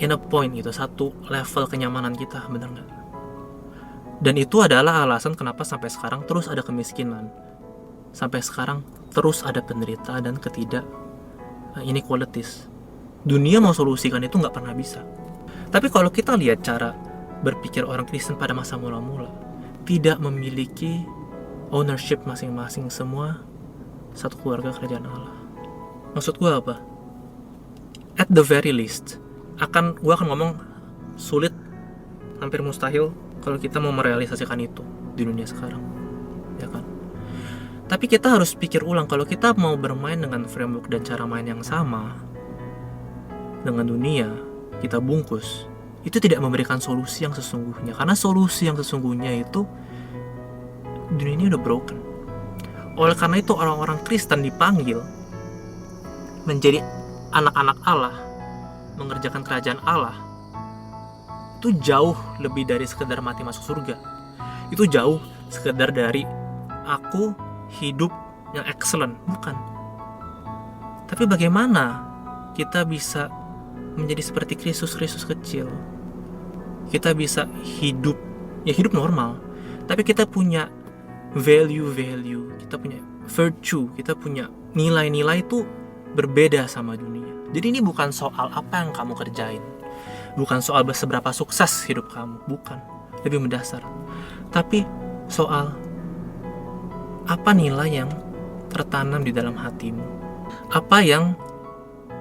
in a point gitu, satu level kenyamanan kita, benar nggak? Dan itu adalah alasan kenapa sampai sekarang terus ada kemiskinan, sampai sekarang terus ada penderitaan dan ketidak inequalities. Dunia mau solusikan itu nggak pernah bisa. Tapi kalau kita lihat cara berpikir orang Kristen pada masa mula-mula, tidak memiliki ownership masing-masing semua satu keluarga kerajaan Allah. Maksud gue apa? At the very least, gue akan ngomong sulit, hampir mustahil kalau kita mau merealisasikan itu di dunia sekarang, ya kan? Tapi kita harus pikir ulang, kalau kita mau bermain dengan framework dan cara main yang sama dengan dunia, kita bungkus, itu tidak memberikan solusi yang sesungguhnya. Karena solusi yang sesungguhnya itu, dunia ini udah broken. Oleh karena itu orang-orang Kristen dipanggil menjadi anak-anak Allah, mengerjakan kerajaan Allah. Itu jauh lebih dari sekedar mati masuk surga. Itu jauh sekedar dari aku hidup yang excellent, bukan. Tapi bagaimana kita bisa menjadi seperti Kristus kecil? Kita bisa hidup normal, tapi kita punya value, kita punya virtue, kita punya nilai-nilai itu berbeda sama dunia. Jadi ini bukan soal apa yang kamu kerjain, bukan soal seberapa sukses hidup kamu, bukan, lebih mendasar. Tapi soal apa nilai yang tertanam di dalam hatimu, apa yang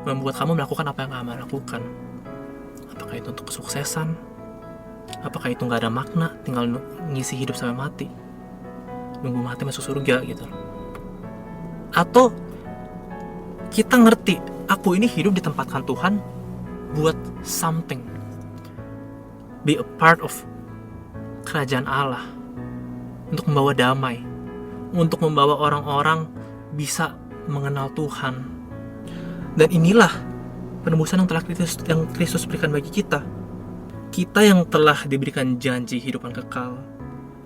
membuat kamu melakukan apa yang kamu lakukan. Apakah itu untuk kesuksesan? Apakah itu gak ada makna, tinggal ngisi hidup sampai mati, nunggu mati masuk surga gitu? Atau kita ngerti, aku ini hidup ditempatkan Tuhan buat something, be a part of kerajaan Allah, untuk membawa damai, untuk membawa orang-orang bisa mengenal Tuhan. Dan inilah penebusan yang telah Kristus berikan bagi kita. Kita yang telah diberikan janji hidupan kekal,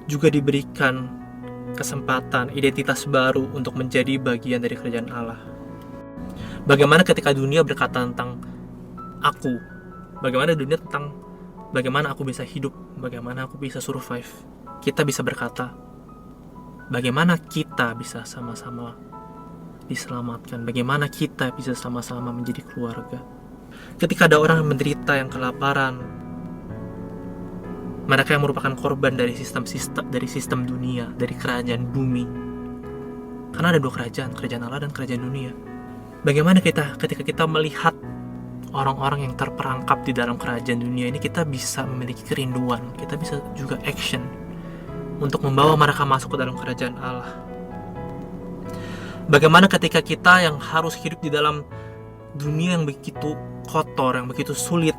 juga diberikan kesempatan, identitas baru untuk menjadi bagian dari kerajaan Allah. Bagaimana ketika dunia berkata tentang aku, bagaimana dunia tentang bagaimana aku bisa hidup, bagaimana aku bisa survive, kita bisa berkata, bagaimana kita bisa sama-sama diselamatkan, bagaimana kita bisa sama-sama menjadi keluarga. Ketika ada orang yang menderita, yang kelaparan, mereka yang merupakan korban dari sistem dunia, dari kerajaan bumi. Karena ada dua kerajaan Allah dan kerajaan dunia. Bagaimana ketika kita melihat orang-orang yang terperangkap di dalam kerajaan dunia ini, kita bisa memiliki kerinduan, kita bisa juga action untuk membawa mereka masuk ke dalam kerajaan Allah. Bagaimana ketika kita yang harus hidup di dalam dunia yang begitu kotor, yang begitu sulit,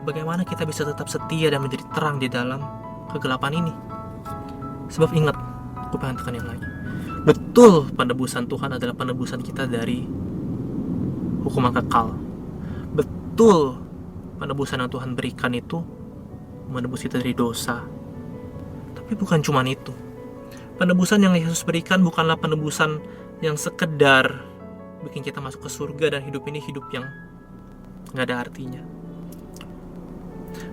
bagaimana kita bisa tetap setia dan menjadi terang di dalam kegelapan ini? Sebab ingat, aku pengen tekan yang lagi, betul penebusan Tuhan adalah penebusan kita dari hukuman kekal. Betul penebusan yang Tuhan berikan itu menebus kita dari dosa. Tapi bukan cuma itu. Penebusan yang Yesus berikan bukanlah penebusan yang sekedar bikin kita masuk ke surga dan hidup ini hidup yang gak ada artinya.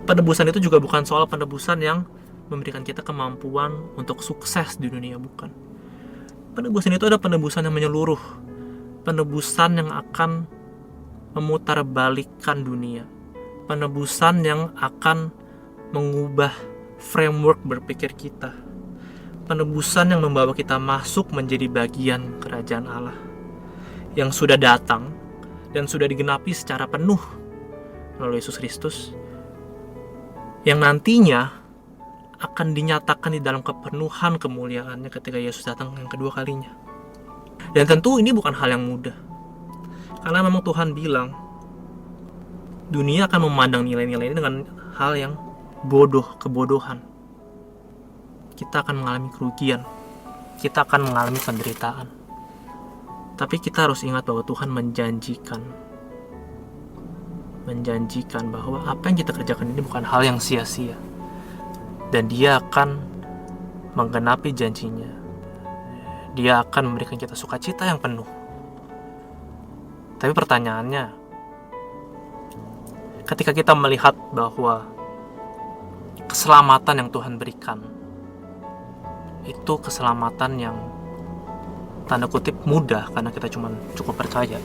Penebusan itu juga bukan soal penebusan yang memberikan kita kemampuan untuk sukses di dunia, bukan. Penebusan itu ada penebusan yang menyeluruh, penebusan yang akan memutarbalikkan dunia, penebusan yang akan mengubah framework berpikir kita. Penebusan yang membawa kita masuk menjadi bagian kerajaan Allah yang sudah datang dan sudah digenapi secara penuh melalui Yesus Kristus, yang nantinya akan dinyatakan di dalam kepenuhan kemuliaannya ketika Yesus datang yang kedua kalinya. Dan tentu ini bukan hal yang mudah, karena memang Tuhan bilang dunia akan memandang nilai-nilai ini dengan hal yang bodoh, kebodohan. Kita akan mengalami kerugian, kita akan mengalami penderitaan. Tapi kita harus ingat bahwa Tuhan menjanjikan bahwa apa yang kita kerjakan ini bukan hal yang sia-sia, dan Dia akan menggenapi janjinya. Dia akan memberikan kita sukacita yang penuh. Tapi pertanyaannya, ketika kita melihat bahwa keselamatan yang Tuhan berikan itu keselamatan yang tanda kutip mudah karena kita cuma cukup percaya,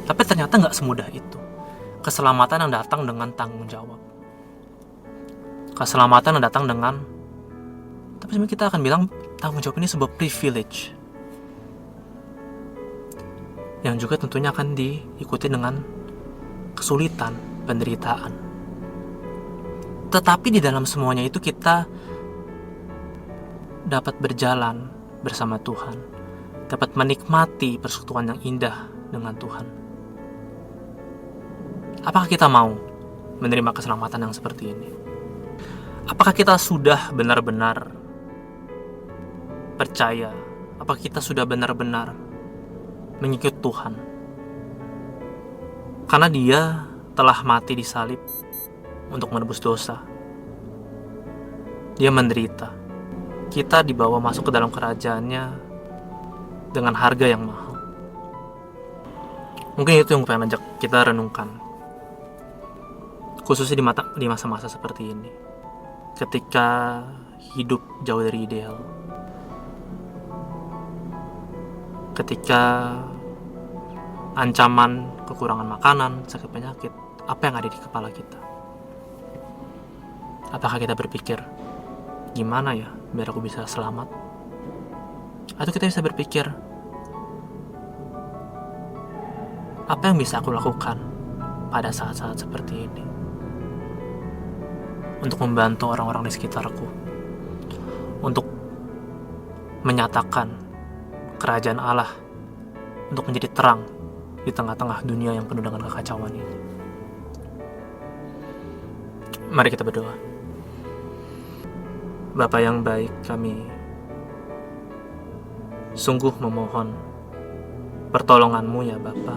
tapi ternyata nggak semudah itu. Keselamatan yang datang dengan tanggung jawab, keselamatan yang datang dengan, tapi sebenarnya kita akan bilang tanggung jawab ini sebuah privilege yang juga tentunya akan diikuti dengan kesulitan, penderitaan. Tetapi di dalam semuanya itu kita dapat berjalan bersama Tuhan, dapat menikmati persekutuan yang indah dengan Tuhan. Apakah kita mau menerima keselamatan yang seperti ini? Apakah kita sudah benar-benar percaya? Apakah kita sudah benar-benar mengikut Tuhan? Karena Dia telah mati di salib untuk menebus dosa. Dia menderita. Kita dibawa masuk ke dalam kerajaannya dengan harga yang mahal. Mungkin itu yang pengen ajak kita renungkan, khususnya di masa-masa seperti ini, ketika hidup jauh dari ideal, ketika ancaman kekurangan makanan, sakit penyakit, apa yang ada di kepala kita? Apakah kita berpikir, gimana ya biar aku bisa selamat? Atau kita bisa berpikir, apa yang bisa aku lakukan pada saat-saat seperti ini untuk membantu orang-orang di sekitarku, untuk menyatakan kerajaan Allah, untuk menjadi terang di tengah-tengah dunia yang penuh dengan kekacauan ini. Mari kita berdoa. Bapa yang baik, kami sungguh memohon pertolongan-Mu ya Bapa.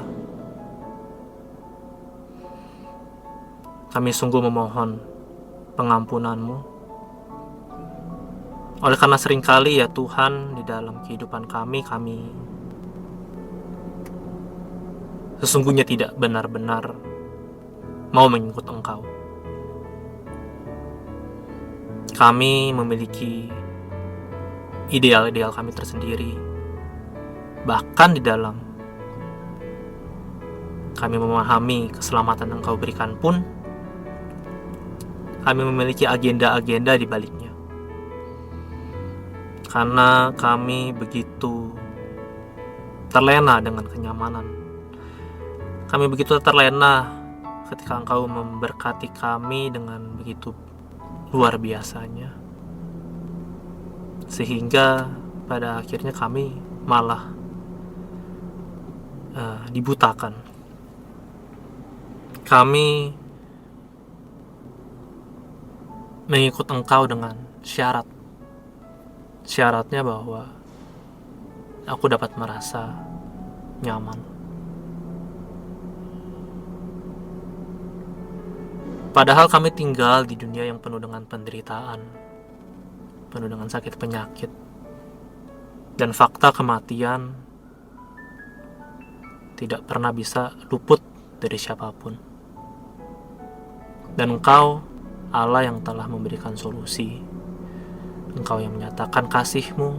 Kami sungguh memohon pengampunan-Mu. Oleh karena seringkali ya Tuhan, di dalam kehidupan kami sesungguhnya tidak benar-benar mau mengikut Engkau. Kami memiliki ideal-ideal kami tersendiri. Bahkan di dalam kami memahami keselamatan yang Engkau berikan pun, kami memiliki agenda-agenda di baliknya. Karena kami begitu terlena dengan kenyamanan. Kami begitu terlena ketika Engkau memberkati kami dengan begitu luar biasanya, sehingga pada akhirnya kami malah dibutakan. Kami mengikut Engkau dengan syaratnya bahwa aku dapat merasa nyaman. Padahal kami tinggal di dunia yang penuh dengan penderitaan, penuh dengan sakit penyakit, dan fakta kematian tidak pernah bisa luput dari siapapun. Dan Engkau, Allah yang telah memberikan solusi, Engkau yang menyatakan kasih-Mu,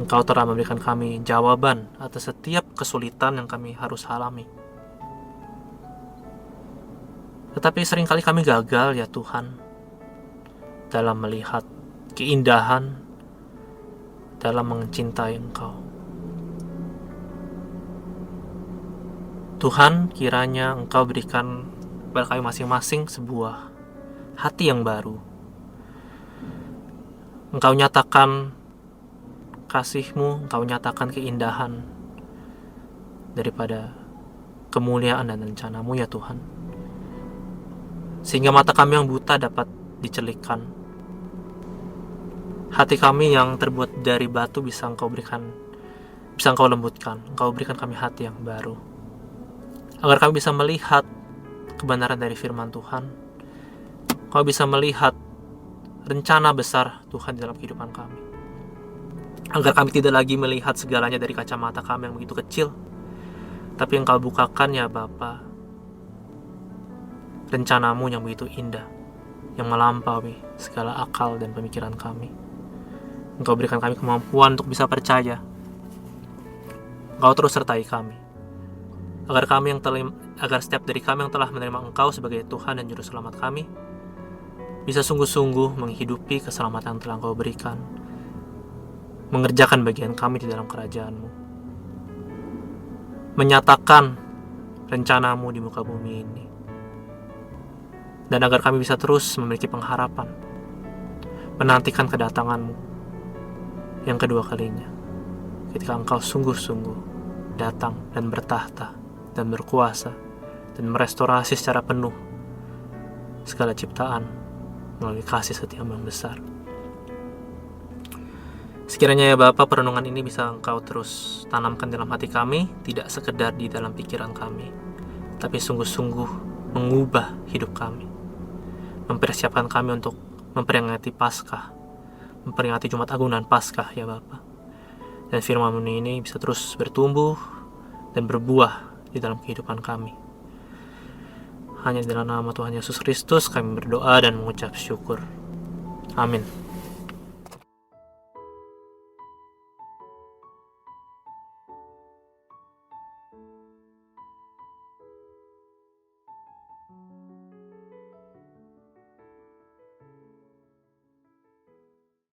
Engkau telah memberikan kami jawaban atas setiap kesulitan yang kami harus alami. Tetapi seringkali kami gagal ya Tuhan. dalam melihat keindahan, dalam mencintai Engkau. Tuhan, kiranya Engkau berikan kepada kami masing-masing sebuah hati yang baru. Engkau nyatakan kasih-Mu, Engkau nyatakan keindahan daripada kemuliaan dan rencana-Mu ya Tuhan. Sehingga mata kami yang buta dapat dicelikkan. Hati kami yang terbuat dari batu bisa Engkau berikan, bisa Engkau lembutkan. Engkau berikan kami hati yang baru, agar kami bisa melihat kebenaran dari firman Tuhan. Kau bisa melihat rencana besar Tuhan dalam kehidupan kami, agar kami tidak lagi melihat segalanya dari kacamata kami yang begitu kecil, tapi Engkau bukakan ya Bapa, rencana-Mu yang begitu indah, yang melampaui segala akal dan pemikiran kami. Engkau berikan kami kemampuan untuk bisa percaya. Engkau terus sertai kami, agar setiap dari kami yang telah menerima Engkau sebagai Tuhan dan Juru Selamat kami bisa sungguh-sungguh menghidupi keselamatan yang telah Engkau berikan, mengerjakan bagian kami di dalam kerajaan-Mu, menyatakan rencana-Mu di muka bumi ini, dan agar kami bisa terus memiliki pengharapan, menantikan kedatangan-Mu yang kedua kalinya, ketika Engkau sungguh-sungguh datang dan bertahta dan berkuasa dan merestorasi secara penuh segala ciptaan melalui kasih setia-Mu yang besar. Sekiranya ya Bapa, perenungan ini bisa Engkau terus tanamkan dalam hati kami, tidak sekedar di dalam pikiran kami, tapi sungguh-sungguh mengubah hidup kami, mempersiapkan kami untuk memperingati Paskah, memperingati Jumat Agung dan Paskah ya Bapa. Dan firman-Mu ini bisa terus bertumbuh dan berbuah di dalam kehidupan kami. Hanya dalam nama Tuhan Yesus Kristus kami berdoa dan mengucap syukur. Amin.